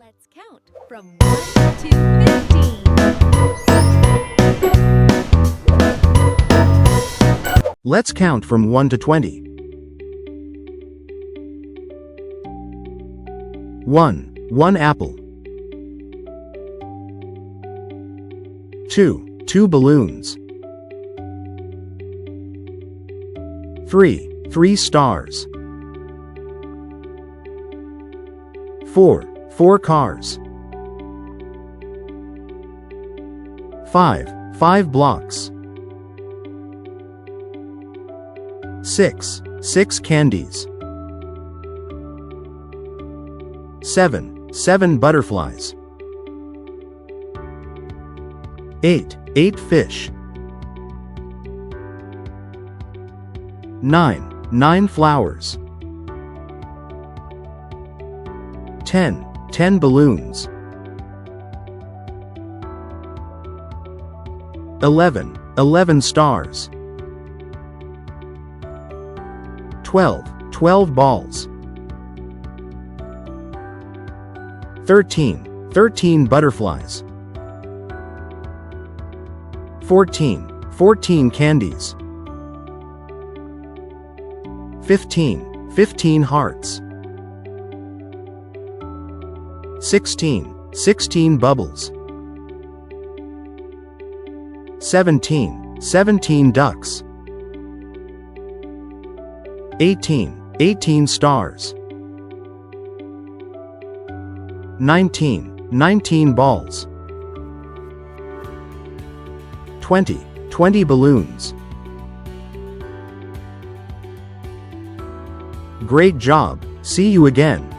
Let's count from 1 to 15. Let's count from 1 to 20. 1 apple. 2 balloons. 3 stars. 4 cars. 5 blocks. 6 candies. 7 butterflies. 8 fish. 9 flowers. 10 balloons. 11 stars. 12 balls. 13 butterflies. 14 candies. 15 hearts. 16 bubbles. 17 ducks. 18 stars. 19 balls. 20 balloons. Great job! See you again.